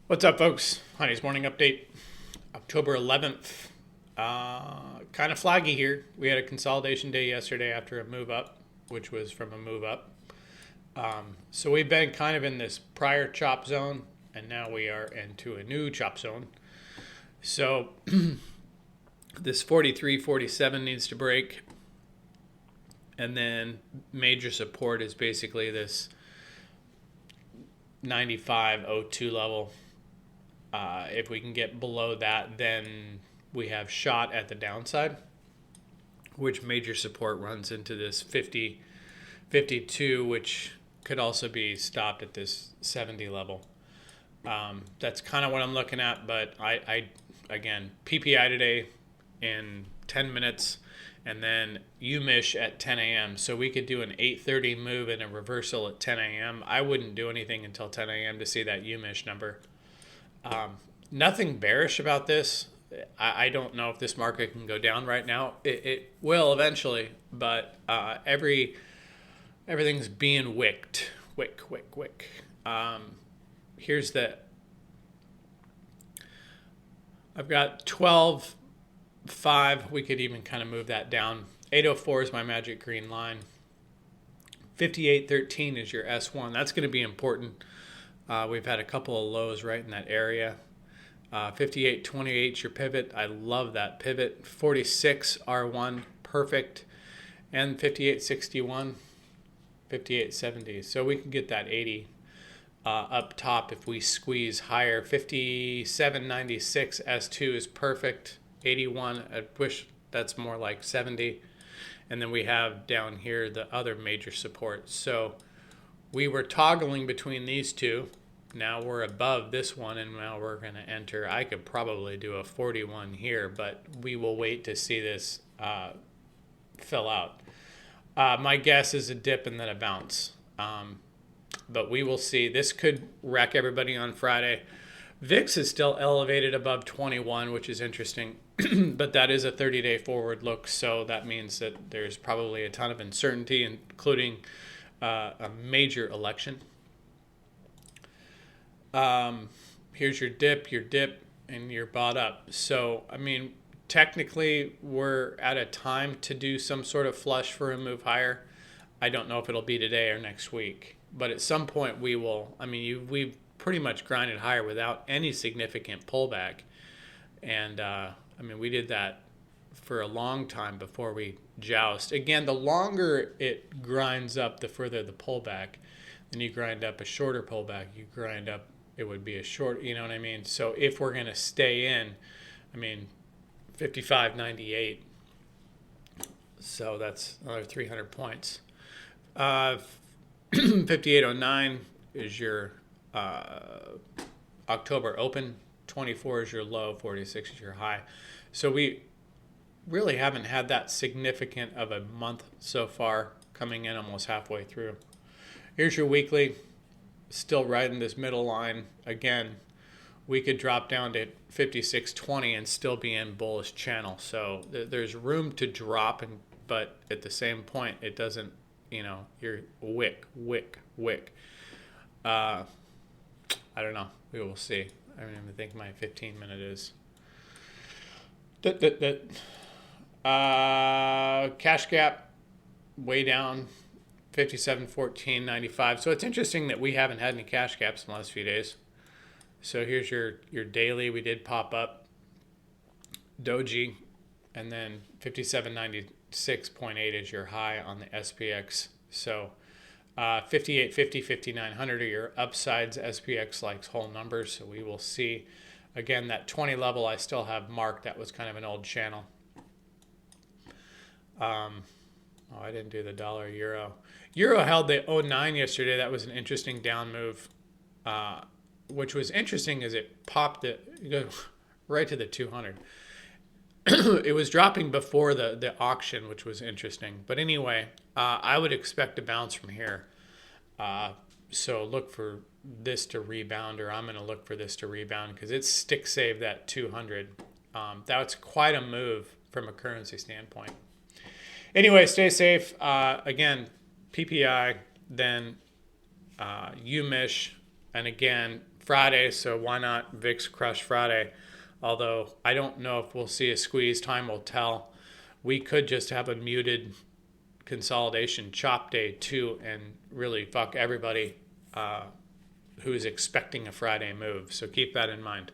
What's up, folks? Honey's Morning Update, October 11th. Kind of flaggy here. We had a consolidation day yesterday after a move up, which was from a move up. So we've been kind of in this prior chop zone, and now we are into a new chop zone. So this 43.47 needs to break. And then major support is basically this 95.02 level. If we can get below that, then we have shot at the downside, which major support runs into this 52, which could also be stopped at this 70 level. That's kind of what I'm looking at, but I again, PPI today in 10 minutes, and then UMISH at 10 a.m. So we could do an 8:30 move and a reversal at 10 a.m. I wouldn't do anything until 10 a.m. to see that UMISH number. Nothing bearish about this. I don't know if this market can go down right now. It will eventually, but everything's being wicked. Wick. Here's the. I've got 12.5. We could even kind of move that down. 804 is my magic green line. 58.13 is your S1. That's going to be important. We've had a couple of lows right in that area. 58.28 is your pivot. I love that pivot. 46 R1, perfect. And 58.61, 58.70. So we can get that 80 up top if we squeeze higher. 57.96 S2 is perfect. 81, I wish that's more like 70. And then we have down here the other major support. So we were toggling between these two. Now we're above this one, and now we're going to enter. I could probably do a 41 here, but we will wait to see this fill out. My guess is a dip and then a bounce. But we will see. This could wreck everybody on Friday. VIX is still elevated above 21, which is interesting. But that is a 30-day forward look, so that means that there's probably a ton of uncertainty, including a major election. Here's your dip, and you're bought up. So, I mean, technically, we're at a time to do some sort of flush for a move higher. I don't know if it'll be today or next week, but at some point we will. I mean, we've pretty much grinded higher without any significant pullback, and I mean, we did that for a long time before we joust. Again, the longer it grinds up, the further the pullback. Then you grind up a shorter pullback. You grind up. It would be a short, you know what I mean? So if we're going to stay in, I mean, 55.98. So that's another 300 points. 58.09 is your October open. 24 is your low. 46 is your high. So we really haven't had that significant of a month so far, coming in almost halfway through. Here's your weekly. Still right in this middle line. Again, we could drop down to 56.20 and still be in bullish channel. So there's room to drop, but at the same point, it doesn't, you're wick. I don't know. We will see. I don't even think my 15-minute is. Cash gap way down. 57.14.95. So it's interesting that we haven't had any cash gaps in the last few days. So here's your daily. We did pop up Doji, and then 57.96.8 is your high on the SPX. So 58.50, 5900 are your upsides. SPX likes whole numbers, so we will see. Again, that 20 level I still have marked. That was kind of an old channel. I didn't do the dollar euro. Euro held the 09 yesterday. That was an interesting down move. Which was interesting as it popped right to the 200. It was dropping before the auction, which was interesting. But anyway, I would expect a bounce from here. So look for this to rebound, or I'm going to look for this to rebound because it's stick save that 200. That's quite a move from a currency standpoint. Anyway, stay safe. Again, PPI, then UMISH, and again, Friday, so why not VIX Crush Friday? Although I don't know if we'll see a squeeze. Time will tell. We could just have a muted consolidation chop day too and really fuck everybody who's expecting a Friday move. So keep that in mind.